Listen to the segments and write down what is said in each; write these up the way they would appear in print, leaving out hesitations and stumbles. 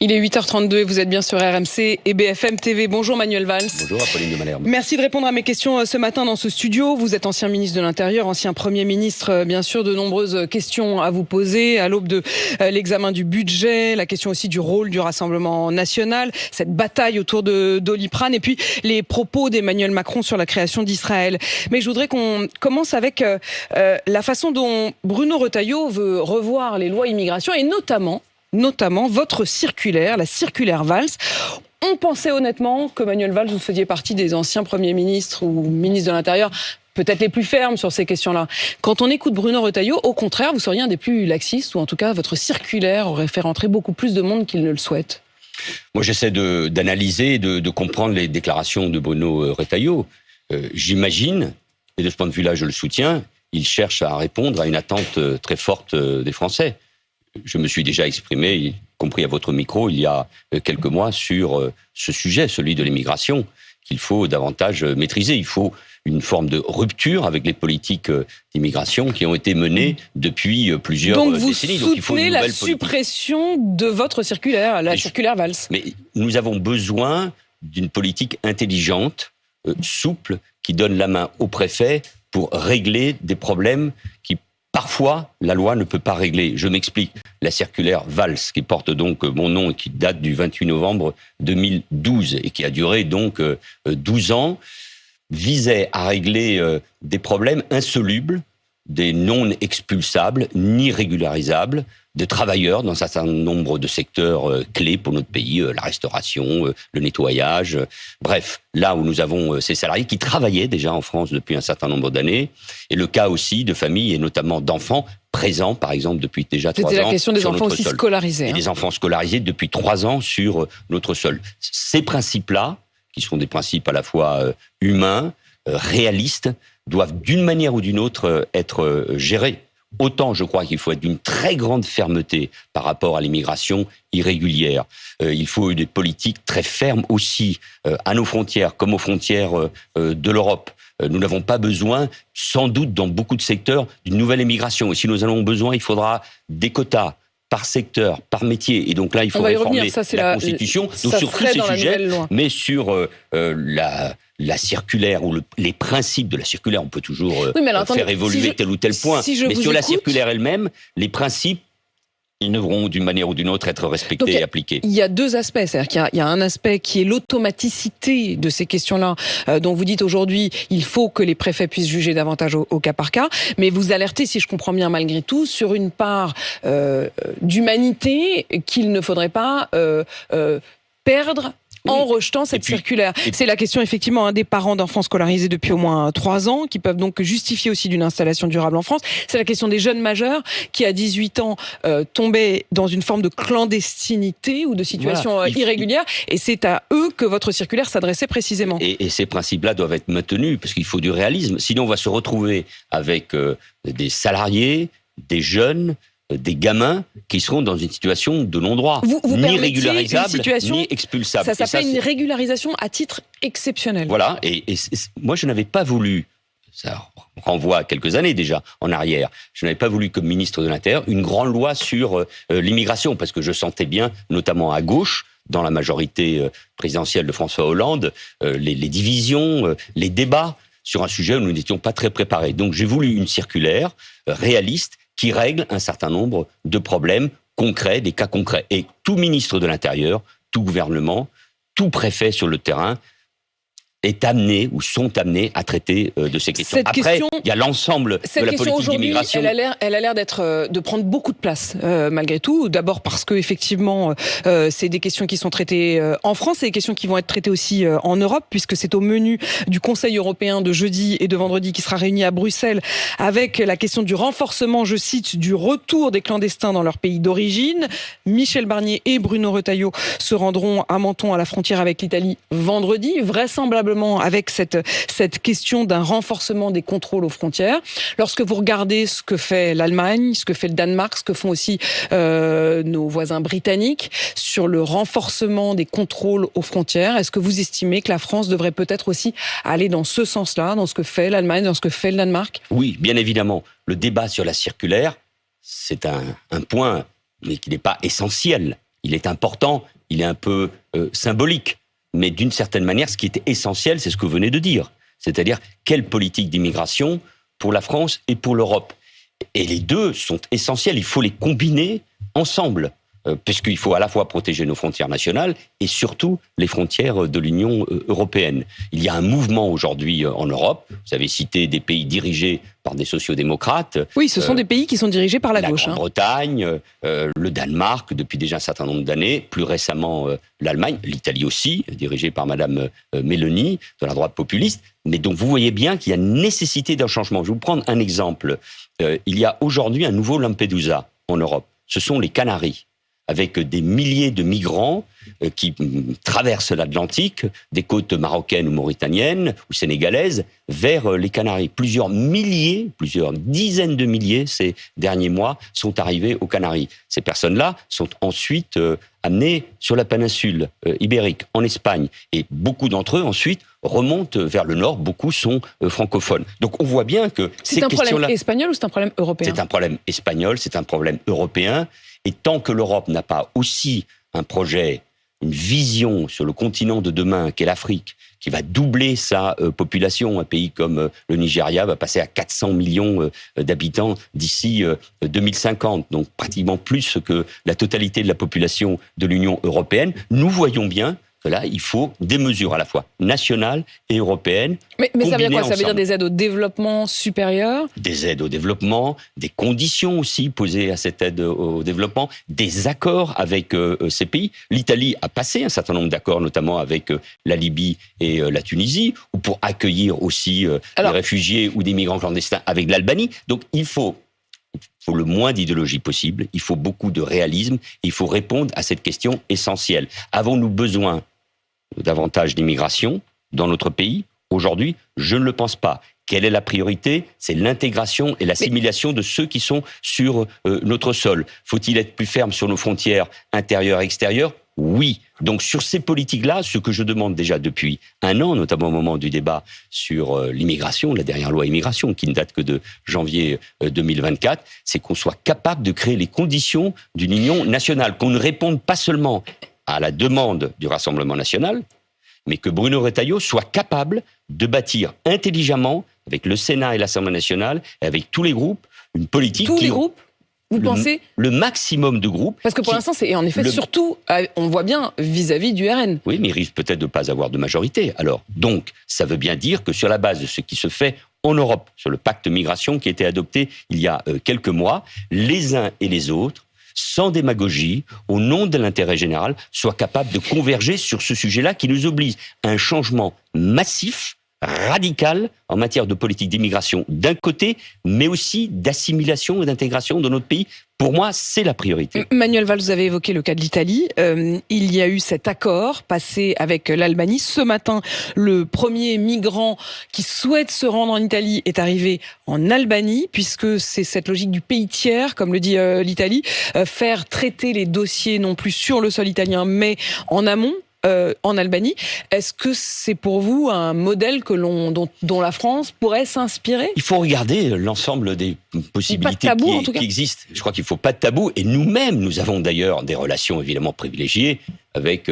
Il est 8h32 et vous êtes bien sur RMC et BFM TV. Bonjour Manuel Valls. Bonjour Apolline de Malherbe. Merci de répondre à mes questions ce matin dans ce studio. Vous êtes ancien ministre de l'Intérieur, ancien Premier ministre. Bien sûr, de nombreuses questions à vous poser à l'aube de l'examen du budget, la question aussi du rôle du Rassemblement national, cette bataille autour de Doliprane et puis les propos d'Emmanuel Macron sur la création d'Israël. Mais je voudrais qu'on commence avec la façon dont Bruno Retailleau veut revoir les lois immigration et notamment votre circulaire, la circulaire Valls. On pensait honnêtement que Manuel Valls, vous faisiez partie des anciens premiers ministres ou ministres de l'Intérieur, peut-être les plus fermes sur ces questions-là. Quand on écoute Bruno Retailleau, au contraire, vous seriez un des plus laxistes, ou en tout cas, votre circulaire aurait fait rentrer beaucoup plus de monde qu'il ne le souhaite. Moi, j'essaie d'analyser, de comprendre les déclarations de Bruno Retailleau. J'imagine, et de ce point de vue-là, je le soutiens, il cherche à répondre à une attente très forte des Français. Je me suis déjà exprimé, y compris à votre micro, il y a quelques mois, sur ce sujet, celui de l'immigration, qu'il faut davantage maîtriser. Il faut une forme de rupture avec les politiques d'immigration qui ont été menées depuis plusieurs décennies. Donc vous soutenez la suppression de votre circulaire, la circulaire Valls. Mais nous avons besoin d'une politique intelligente, souple, qui donne la main au préfet pour régler des problèmes qui parfois, la loi ne peut pas régler. Je m'explique. La circulaire Valls, qui porte donc mon nom et qui date du 28 novembre 2012 et qui a duré donc 12 ans, visait à régler des problèmes insolubles, des non expulsables, ni régularisables, de travailleurs dans un certain nombre de secteurs clés pour notre pays, la restauration, le nettoyage. Bref, là où nous avons ces salariés qui travaillaient déjà en France depuis un certain nombre d'années, et le cas aussi de familles et notamment d'enfants présents, par exemple, depuis déjà 3 ans. C'était la question des enfants aussi scolarisés. Et des enfants scolarisés depuis 3 ans sur notre sol. Ces principes-là, qui sont des principes à la fois humains, réalistes, doivent d'une manière ou d'une autre être gérés. Autant, je crois qu'il faut être d'une très grande fermeté par rapport à l'immigration irrégulière. Il faut des politiques très fermes aussi à nos frontières, comme aux frontières de l'Europe. Nous n'avons pas besoin, sans doute dans beaucoup de secteurs, d'une nouvelle immigration. Et si nous en avons besoin, il faudra des quotas par secteur, par métier. Et donc là, il faut réformer la Constitution. Donc sur tous ces sujets, mais sur la circulaire ou les principes de la circulaire, on peut toujours faire évoluer tel ou tel point. Mais sur la circulaire elle-même, les principes, ils devront d'une manière ou d'une autre être respectés et appliqués. Il y a deux aspects, c'est-à-dire qu'il y a un aspect qui est l'automaticité de ces questions-là, dont vous dites aujourd'hui, il faut que les préfets puissent juger davantage au cas par cas, mais vous alertez, si je comprends bien malgré tout, sur une part d'humanité qu'il ne faudrait pas perdre en rejetant cette circulaire. C'est la question effectivement des parents d'enfants scolarisés depuis au moins 3 ans, qui peuvent donc justifier aussi d'une installation durable en France. C'est la question des jeunes majeurs qui, à 18 ans, tombaient dans une forme de clandestinité ou de situation irrégulière. Et c'est à eux que votre circulaire s'adressait précisément. Et ces principes-là doivent être maintenus, parce qu'il faut du réalisme. Sinon, on va se retrouver avec des salariés, des jeunes, des gamins qui seront dans une situation de non-droit, ni régularisable, ni expulsable. Ça s'appelle une régularisation à titre exceptionnel. Voilà, et moi je n'avais pas voulu, ça renvoie à quelques années déjà en arrière, je n'avais pas voulu comme ministre de l'Intérieur une grande loi sur l'immigration, parce que je sentais bien, notamment à gauche, dans la majorité présidentielle de François Hollande, les divisions, les débats sur un sujet où nous n'étions pas très préparés. Donc j'ai voulu une circulaire réaliste, qui règle un certain nombre de problèmes concrets, des cas concrets. Et tout ministre de l'Intérieur, tout gouvernement, tout préfet sur le terrain est amené ou sont amenés à traiter de ces questions. Après, il y a l'ensemble de la politique d'immigration. Elle a l'air de prendre beaucoup de place, malgré tout. D'abord parce que effectivement, c'est des questions qui sont traitées en France, c'est des questions qui vont être traitées aussi en Europe, puisque c'est au menu du Conseil européen de jeudi et de vendredi qui sera réuni à Bruxelles, avec la question du renforcement, je cite, du retour des clandestins dans leur pays d'origine. Michel Barnier et Bruno Retailleau se rendront à Menton, à la frontière avec l'Italie, vendredi, vraisemblablement avec cette question d'un renforcement des contrôles aux frontières. Lorsque vous regardez ce que fait l'Allemagne, ce que fait le Danemark, ce que font aussi nos voisins britanniques sur le renforcement des contrôles aux frontières, est-ce que vous estimez que la France devrait peut-être aussi aller dans ce sens-là, dans ce que fait l'Allemagne, dans ce que fait le Danemark ? Oui, bien évidemment. Le débat sur la circulaire, c'est un point, mais qui n'est pas essentiel. Il est important, il est un peu symbolique. Mais d'une certaine manière, ce qui était essentiel, c'est ce que vous venez de dire. C'est-à-dire, quelle politique d'immigration pour la France et pour l'Europe. Et les deux sont essentiels, il faut les combiner ensemble. Puisqu'il faut à la fois protéger nos frontières nationales et surtout les frontières de l'Union européenne. Il y a un mouvement aujourd'hui en Europe. Vous avez cité des pays dirigés par des sociodémocrates. Oui, ce sont des pays qui sont dirigés par la gauche. La Grande-Bretagne, le Danemark depuis déjà un certain nombre d'années, plus récemment l'Allemagne, l'Italie aussi, dirigée par Madame Meloni, de la droite populiste. Mais donc vous voyez bien qu'il y a nécessité d'un changement. Je vais vous prendre un exemple. Il y a aujourd'hui un nouveau Lampedusa en Europe. Ce sont les Canaries, avec des milliers de migrants qui traversent l'Atlantique, des côtes marocaines ou mauritaniennes ou sénégalaises, vers les Canaries. Plusieurs dizaines de milliers ces derniers mois sont arrivés aux Canaries. Ces personnes-là sont ensuite amenées sur la péninsule ibérique, en Espagne. Et beaucoup d'entre eux, ensuite, remontent vers le nord. Beaucoup sont francophones. Donc on voit bien que c'est un problème espagnol ou c'est un problème européen ? C'est un problème espagnol, c'est un problème européen. Et tant que l'Europe n'a pas aussi un projet, une vision sur le continent de demain, qu'est l'Afrique, qui va doubler sa population, un pays comme le Nigeria va passer à 400 millions d'habitants d'ici 2050, donc pratiquement plus que la totalité de la population de l'Union européenne, nous voyons bien que là, il faut des mesures à la fois nationales et européennes. Mais ça veut dire quoi ? Ça veut dire des aides au développement supérieur ? Des aides au développement, des conditions aussi posées à cette aide au développement, des accords avec ces pays. L'Italie a passé un certain nombre d'accords, notamment avec la Libye et la Tunisie, ou pour accueillir aussi des réfugiés ou des migrants clandestins avec l'Albanie. Donc il faut le moins d'idéologie possible, il faut beaucoup de réalisme, il faut répondre à cette question essentielle. Avons-nous besoin davantage d'immigration dans notre pays ? Aujourd'hui, je ne le pense pas. Quelle est la priorité ? C'est l'intégration et l'assimilation de ceux qui sont sur notre sol. Faut-il être plus ferme sur nos frontières intérieures et extérieures ? Oui. Donc sur ces politiques-là, ce que je demande déjà depuis un an, notamment au moment du débat sur l'immigration, la dernière loi immigration qui ne date que de janvier 2024, c'est qu'on soit capable de créer les conditions d'une union nationale, qu'on ne réponde pas seulement à la demande du Rassemblement national, mais que Bruno Retailleau soit capable de bâtir intelligemment, avec le Sénat et l'Assemblée nationale, et avec tous les groupes, une politique tous les groupes ? Vous pensez ? Le maximum de groupes. Parce que pour l'instant, c'est en effet surtout, on voit bien, vis-à-vis du RN. Oui, mais il risque peut-être de ne pas avoir de majorité. Alors, donc, ça veut bien dire que sur la base de ce qui se fait en Europe, sur le pacte migration qui a été adopté il y a quelques mois, les uns et les autres, sans démagogie, au nom de l'intérêt général, soient capables de converger sur ce sujet-là qui nous oblige à un changement massif, radical en matière de politique d'immigration d'un côté, mais aussi d'assimilation et d'intégration de notre pays. Pour moi, c'est la priorité. Manuel Valls, vous avez évoqué le cas de l'Italie. Il y a eu cet accord passé avec l'Albanie. Ce matin, le premier migrant qui souhaite se rendre en Italie est arrivé en Albanie, puisque c'est cette logique du pays tiers, comme le dit l'Italie, faire traiter les dossiers non plus sur le sol italien, mais en amont. En Albanie. Est-ce que c'est pour vous un modèle dont la France pourrait s'inspirer ? Il faut regarder l'ensemble des possibilités qui existent. Je crois qu'il ne faut pas de tabou. Et nous-mêmes, nous avons d'ailleurs des relations évidemment privilégiées avec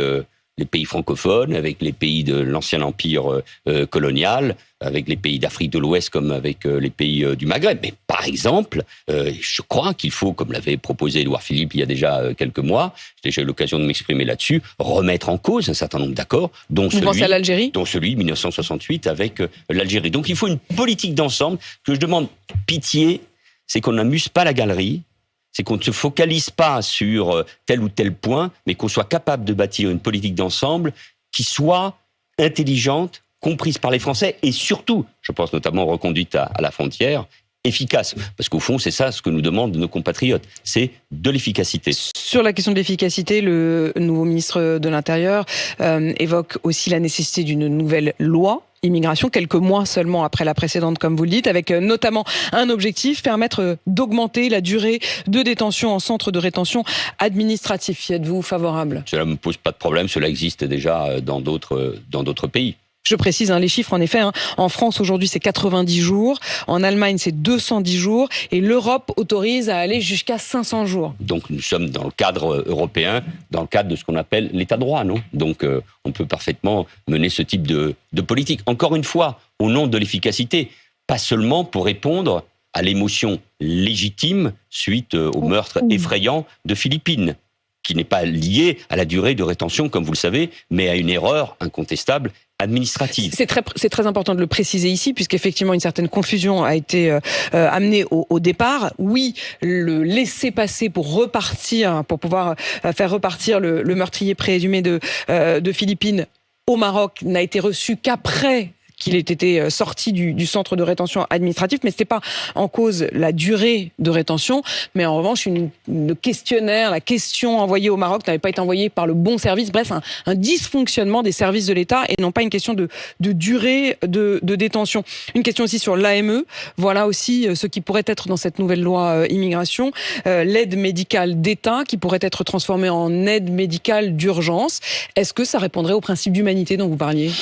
les pays francophones, avec les pays de l'ancien empire colonial, avec les pays d'Afrique de l'Ouest comme avec les pays du Maghreb. Mais par exemple, je crois qu'il faut, comme l'avait proposé Édouard Philippe il y a déjà quelques mois, j'ai déjà eu l'occasion de m'exprimer là-dessus, remettre en cause un certain nombre d'accords, dont celui de 1968 avec l'Algérie. Donc il faut une politique d'ensemble. Ce que je demande pitié, c'est qu'on n'amuse pas la galerie, c'est qu'on ne se focalise pas sur tel ou tel point, mais qu'on soit capable de bâtir une politique d'ensemble qui soit intelligente, comprise par les Français, et surtout, je pense notamment aux reconduites à la frontière, efficace. Parce qu'au fond, c'est ça ce que nous demandent nos compatriotes, c'est de l'efficacité. Sur la question de l'efficacité, le nouveau ministre de l'Intérieur évoque aussi la nécessité d'une nouvelle loi immigration, quelques mois seulement après la précédente, comme vous le dites, avec notamment un objectif, permettre d'augmenter la durée de détention en centre de rétention administratif. Y êtes-vous favorable ? Cela ne me pose pas de problème, cela existe déjà dans d'autres pays. Je précise les chiffres, en effet. En France, aujourd'hui, c'est 90 jours. En Allemagne, c'est 210 jours. Et l'Europe autorise à aller jusqu'à 500 jours. Donc, nous sommes dans le cadre européen, dans le cadre de ce qu'on appelle l'état de droit, non ? Donc, on peut parfaitement mener ce type de politique. Encore une fois, au nom de l'efficacité, pas seulement pour répondre à l'émotion légitime suite au meurtre effrayant de Philippines, qui n'est pas lié à la durée de rétention, comme vous le savez, mais à une erreur incontestable administrative. C'est très important de le préciser ici, puisqu'effectivement une certaine confusion a été amenée au départ. Oui, le laisser-passer pour repartir, pour pouvoir faire repartir le meurtrier présumé de Philippines au Maroc n'a été reçu qu'après qu'il ait été sorti du centre de rétention administratif, mais c'était pas en cause la durée de rétention, mais en revanche le questionnaire, la question envoyée au Maroc n'avait pas été envoyée par le bon service. Bref, un dysfonctionnement des services de l'État et non pas une question de durée de détention. Une question aussi sur l'AME. Voilà aussi ce qui pourrait être dans cette nouvelle loi immigration, l'aide médicale d'État qui pourrait être transformée en aide médicale d'urgence. Est-ce que ça répondrait au principe d'humanité dont vous parliez ?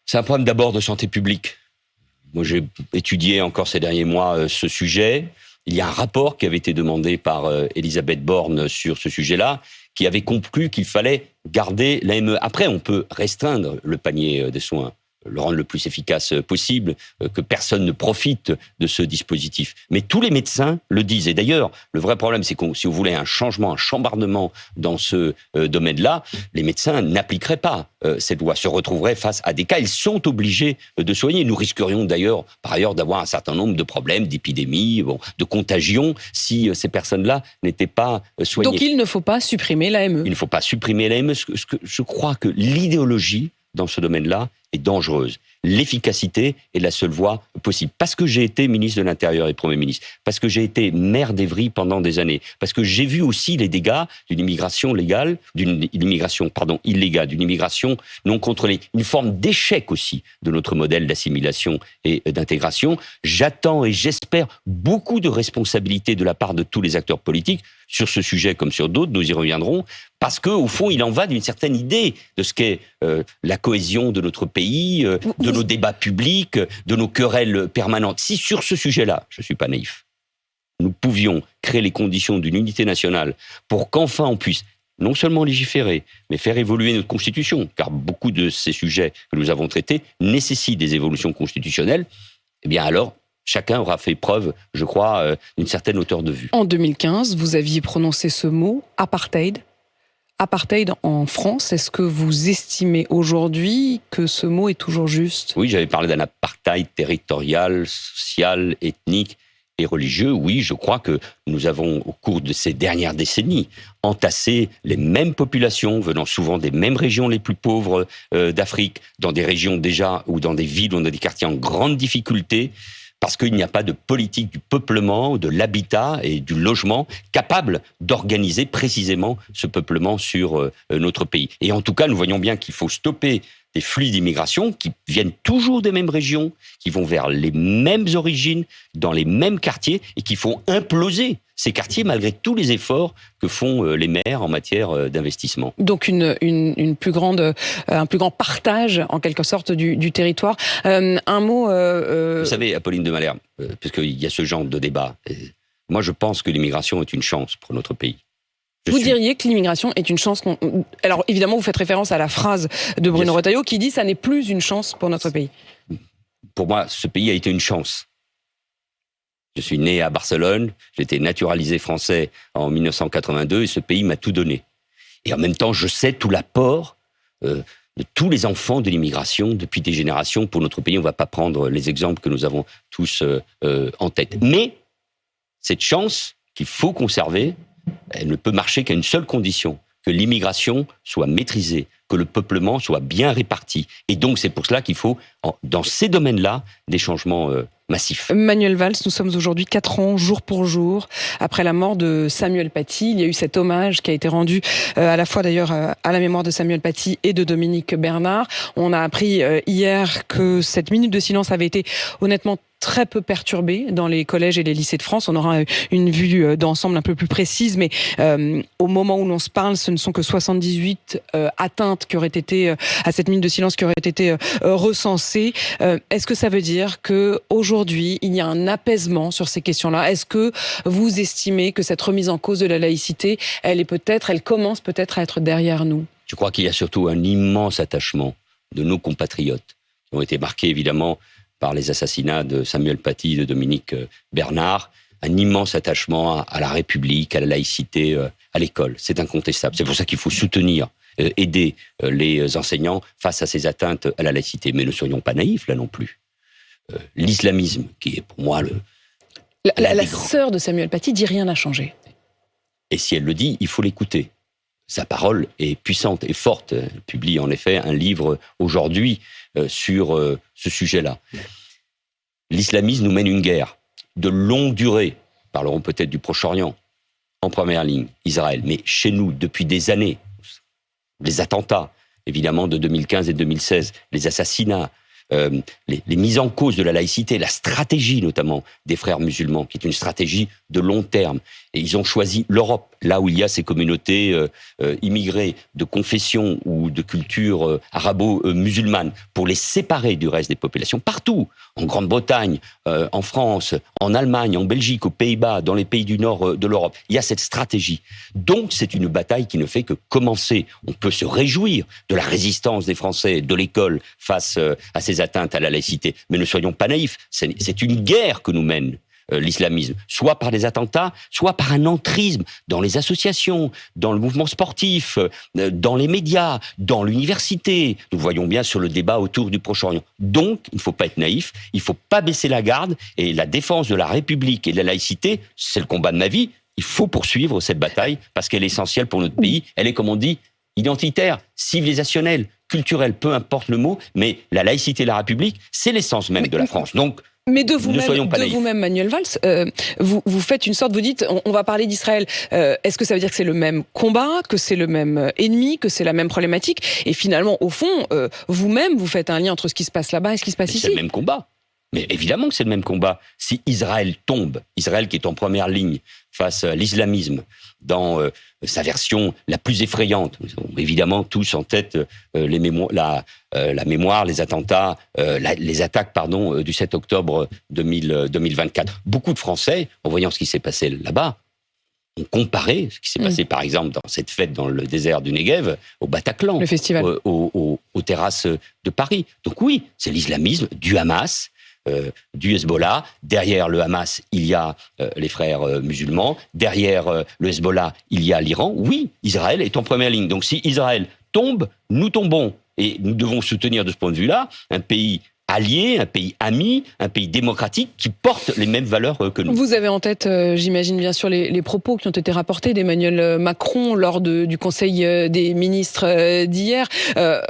C'est un problème d'abord de santé publique. Moi, j'ai étudié encore ces derniers mois ce sujet. Il y a un rapport qui avait été demandé par Elisabeth Borne sur ce sujet-là, qui avait conclu qu'il fallait garder l'AME. Après, on peut restreindre le panier des soins, le rendre le plus efficace possible, que personne ne profite de ce dispositif. Mais tous les médecins le disent. Et d'ailleurs, le vrai problème, c'est que si vous voulez un changement, un chambardement dans ce domaine-là, les médecins n'appliqueraient pas cette loi, se retrouveraient face à des cas. Ils sont obligés de soigner. Nous risquerions d'ailleurs, par ailleurs, d'avoir un certain nombre de problèmes, d'épidémies, de contagions, si ces personnes-là n'étaient pas soignées. Donc il ne faut pas supprimer l'AME. Il ne faut pas supprimer l'AME. Je crois que l'idéologie dans ce domaine-là est dangereuse. L'efficacité est la seule voie possible. Parce que j'ai été ministre de l'Intérieur et Premier ministre, parce que j'ai été maire d'Évry pendant des années, parce que j'ai vu aussi les dégâts d'une immigration illégale, d'une immigration non contrôlée, une forme d'échec aussi de notre modèle d'assimilation et d'intégration. J'attends et j'espère beaucoup de responsabilités de la part de tous les acteurs politiques sur ce sujet comme sur d'autres, nous y reviendrons, parce que au fond, il en va d'une certaine idée de ce qu'est la cohésion de notre pays, de nos débats publics, de nos querelles permanentes. Si sur ce sujet-là, je ne suis pas naïf, nous pouvions créer les conditions d'une unité nationale pour qu'enfin on puisse non seulement légiférer, mais faire évoluer notre Constitution, car beaucoup de ces sujets que nous avons traités nécessitent des évolutions constitutionnelles, eh bien alors, chacun aura fait preuve, je crois, d'une certaine hauteur de vue. En 2015, vous aviez prononcé ce mot, apartheid. Apartheid en France, est-ce que vous estimez aujourd'hui que ce mot est toujours juste ? Oui, j'avais parlé d'un apartheid territorial, social, ethnique et religieux. Oui, je crois que nous avons, au cours de ces dernières décennies, entassé les mêmes populations, venant souvent des mêmes régions les plus pauvres d'Afrique, dans des régions déjà, ou dans des villes où on a des quartiers en grande difficulté, parce qu'il n'y a pas de politique du peuplement, de l'habitat et du logement capable d'organiser précisément ce peuplement sur notre pays. Et en tout cas, nous voyons bien qu'il faut stopper des flux d'immigration qui viennent toujours des mêmes régions, qui vont vers les mêmes origines, dans les mêmes quartiers, et qui font imploser ces quartiers malgré tous les efforts que font les maires en matière d'investissement. Donc un plus grand partage en quelque sorte du territoire. Un mot. Vous savez, Apolline de Malherbe, puisqu'il y a ce genre de débat. Moi, je pense que l'immigration est une chance pour notre pays. Vous diriez que l'immigration est une chance. Alors évidemment, vous faites référence à la phrase de Bruno Retailleau qui dit ça n'est plus une chance pour notre pays. Pour moi, ce pays a été une chance. Je suis né à Barcelone, j'ai été naturalisé français en 1982 et ce pays m'a tout donné. Et en même temps, je sais tout l'apport de tous les enfants de l'immigration depuis des générations pour notre pays. On ne va pas prendre les exemples que nous avons tous en tête. Mais cette chance qu'il faut conserver, elle ne peut marcher qu'à une seule condition, que l'immigration soit maîtrisée, que le peuplement soit bien réparti. Et donc, c'est pour cela qu'il faut, dans ces domaines-là, des changements massifs. Manuel Valls, nous sommes aujourd'hui 4 ans, jour pour jour, après la mort de Samuel Paty. Il y a eu cet hommage qui a été rendu à la fois d'ailleurs à la mémoire de Samuel Paty et de Dominique Bernard. On a appris hier que cette minute de silence avait été honnêtement très peu perturbé dans les collèges et les lycées de France. On aura une vue d'ensemble un peu plus précise, mais au moment où l'on se parle, ce ne sont que 78 atteintes qui auraient été à cette minute de silence qui auraient été recensées. Est-ce que ça veut dire que aujourd'hui il y a un apaisement sur ces questions-là? Est-ce que vous estimez que cette remise en cause de la laïcité, elle commence peut-être à être derrière nous? Je crois qu'il y a surtout un immense attachement de nos compatriotes qui ont été marqués évidemment par les assassinats de Samuel Paty et de Dominique Bernard, un immense attachement à la République, à la laïcité, à l'école. C'est incontestable. C'est pour ça qu'il faut soutenir, aider les enseignants face à ces atteintes à la laïcité. Mais ne soyons pas naïfs là non plus. L'islamisme, qui est pour moi La sœur de Samuel Paty dit rien n'a changé. Et si elle le dit, il faut l'écouter. Sa parole est puissante et forte. Elle publie en effet un livre aujourd'hui sur ce sujet-là. L'islamisme nous mène une guerre de longue durée. Parlerons peut-être du Proche-Orient. En première ligne, Israël. Mais chez nous, depuis des années, les attentats, évidemment, de 2015 et 2016, les assassinats, les mises en cause de la laïcité, la stratégie notamment des frères musulmans, qui est une stratégie de long terme. Et ils ont choisi l'Europe, là où il y a ces communautés immigrées de confession ou de culture arabo-musulmane, pour les séparer du reste des populations. Partout, en Grande-Bretagne, en France, en Allemagne, en Belgique, aux Pays-Bas, dans les pays du nord de l'Europe, il y a cette stratégie. Donc c'est une bataille qui ne fait que commencer. On peut se réjouir de la résistance des Français, de l'école, face à ces atteintes à la laïcité. Mais ne soyons pas naïfs, c'est une guerre que nous mène l'islamisme, soit par des attentats, soit par un entrisme dans les associations, dans le mouvement sportif, dans les médias, dans l'université. Nous voyons bien sur le débat autour du Proche-Orient. Donc, il ne faut pas être naïf, il ne faut pas baisser la garde, et la défense de la République et de la laïcité, c'est le combat de ma vie. Il faut poursuivre cette bataille, parce qu'elle est essentielle pour notre pays. Elle est, comme on dit, identitaire, civilisationnelle, culturelle, peu importe le mot, mais la laïcité et la République, c'est l'essence même de la France. Donc, mais de vous-même, Manuel Valls, vous faites une sorte, vous dites, on va parler d'Israël. Est-ce que ça veut dire que c'est le même combat, que c'est le même ennemi, que c'est la même problématique? Et finalement, au fond, vous-même, vous faites un lien entre ce qui se passe là-bas et ce qui se passe ici. C'est le même combat. Mais évidemment que c'est le même combat. Si Israël tombe, Israël qui est en première ligne face à l'islamisme, dans sa version la plus effrayante, nous avons évidemment tous en tête la mémoire, les attentats, les attaques du 7 octobre 2024. Beaucoup de Français, en voyant ce qui s'est passé là-bas, ont comparé ce qui s'est passé, par exemple, dans cette fête dans le désert du Negev, au Bataclan, le festival, aux terrasses de Paris. Donc oui, c'est l'islamisme du Hamas, du Hezbollah. Derrière le Hamas, il y a les frères musulmans. Derrière le Hezbollah, il y a l'Iran. Oui, Israël est en première ligne. Donc si Israël tombe, nous tombons. Et nous devons soutenir de ce point de vue-là un pays allié, un pays ami, un pays démocratique qui porte les mêmes valeurs que nous. Vous avez en tête, j'imagine bien sûr, les propos qui ont été rapportés d'Emmanuel Macron lors du Conseil des ministres d'hier,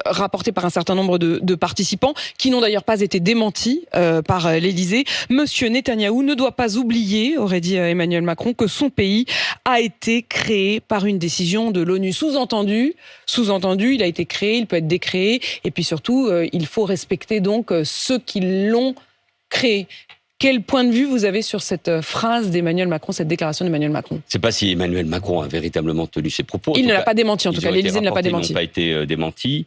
rapportés par un certain nombre de participants, qui n'ont d'ailleurs pas été démentis par l'Élysée. Monsieur Netanyahou ne doit pas oublier, aurait dit Emmanuel Macron, que son pays a été créé par une décision de l'ONU. Sous-entendu, il a été créé, il peut être décréé, et puis surtout, il faut respecter donc ceux qui l'ont créé. Quel point de vue vous avez sur cette phrase d'Emmanuel Macron, cette déclaration d'Emmanuel Macron? Je ne sais pas si Emmanuel Macron a véritablement tenu ses propos. Il ne l'a pas démenti, en tout cas. L'Élysée ne l'a pas démenti. Ils n'ont pas été démentis.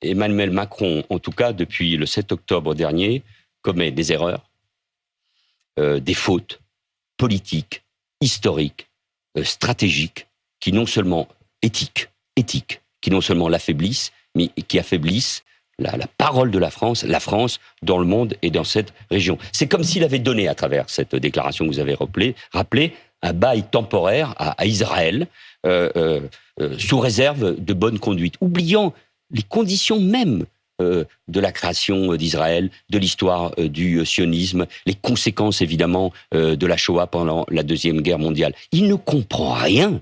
Emmanuel Macron, en tout cas, depuis le 7 octobre dernier, commet des erreurs, des fautes politiques, historiques, stratégiques, qui non seulement éthiques, qui non seulement l'affaiblissent, mais qui affaiblissent la parole de la France dans le monde et dans cette région. C'est comme s'il avait donné, à travers cette déclaration que vous avez rappelé, un bail temporaire à Israël, sous réserve de bonne conduite, oubliant les conditions même de la création d'Israël, de l'histoire du sionisme, les conséquences évidemment de la Shoah pendant la Deuxième Guerre mondiale. Il ne comprend rien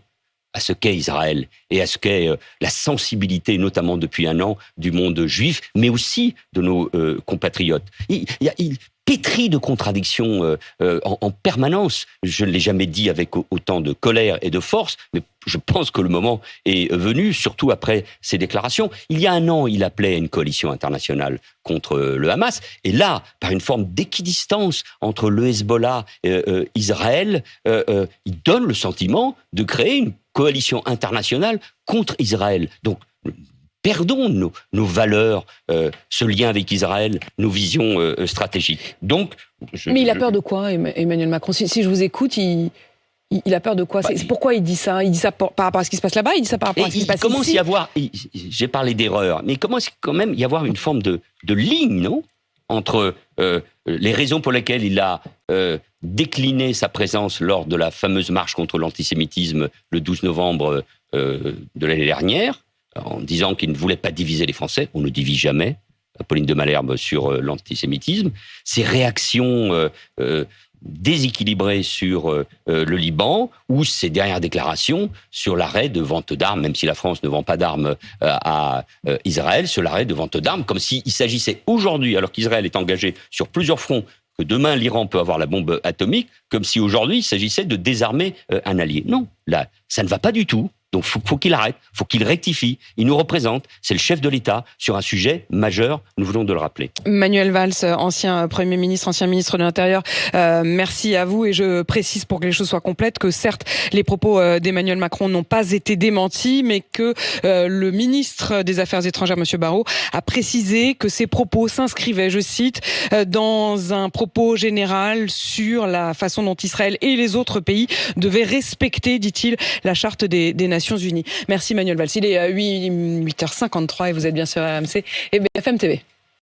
à ce qu'est Israël et à ce qu'est la sensibilité, notamment depuis un an, du monde juif, mais aussi de nos compatriotes. Il pétrit de contradictions en permanence. Je ne l'ai jamais dit avec autant de colère et de force, mais je pense que le moment est venu, surtout après ces déclarations. Il y a un an, il appelait à une coalition internationale contre le Hamas. Et là, par une forme d'équidistance entre le Hezbollah et Israël, il donne le sentiment de créer une coalition internationale contre Israël. Donc, perdons nos valeurs, ce lien avec Israël, nos visions stratégiques. Donc, mais il a peur de quoi, Emmanuel Macron? Si je vous écoute, il a peur de quoi? C'est pourquoi il dit ça? Il dit ça par rapport à ce qui se passe là-bas? Il dit ça par rapport à ce qui se passe ici? Il commence à y avoir, j'ai parlé d'erreur, mais il commence quand même y avoir une forme de ligne, non, entre les raisons pour lesquelles il a décliné sa présence lors de la fameuse marche contre l'antisémitisme le 12 novembre de l'année dernière, en disant qu'il ne voulait pas diviser les Français. On ne divise jamais, Pauline de Malherbe, sur l'antisémitisme. Ses réactions déséquilibrées sur le Liban, ou ses dernières déclarations sur l'arrêt de vente d'armes, même si la France ne vend pas d'armes à Israël, sur l'arrêt de vente d'armes, comme s'il s'agissait aujourd'hui, alors qu'Israël est engagé sur plusieurs fronts, que demain l'Iran peut avoir la bombe atomique, comme si aujourd'hui il s'agissait de désarmer un allié. Non, là, ça ne va pas du tout. Donc, faut qu'il arrête, faut qu'il rectifie. Il nous représente, c'est le chef de l'État sur un sujet majeur, nous venons de le rappeler. Manuel Valls, ancien Premier ministre, ancien ministre de l'Intérieur, merci à vous. Et je précise, pour que les choses soient complètes, que certes, les propos d'Emmanuel Macron n'ont pas été démentis, mais que le ministre des Affaires étrangères, M. Barrot, a précisé que ces propos s'inscrivaient, je cite, dans un propos général sur la façon dont Israël et les autres pays devaient respecter, dit-il, la charte des Nations Unies. Merci Manuel Valls. Il est 8h53 et vous êtes bien sur RMC et BFM TV.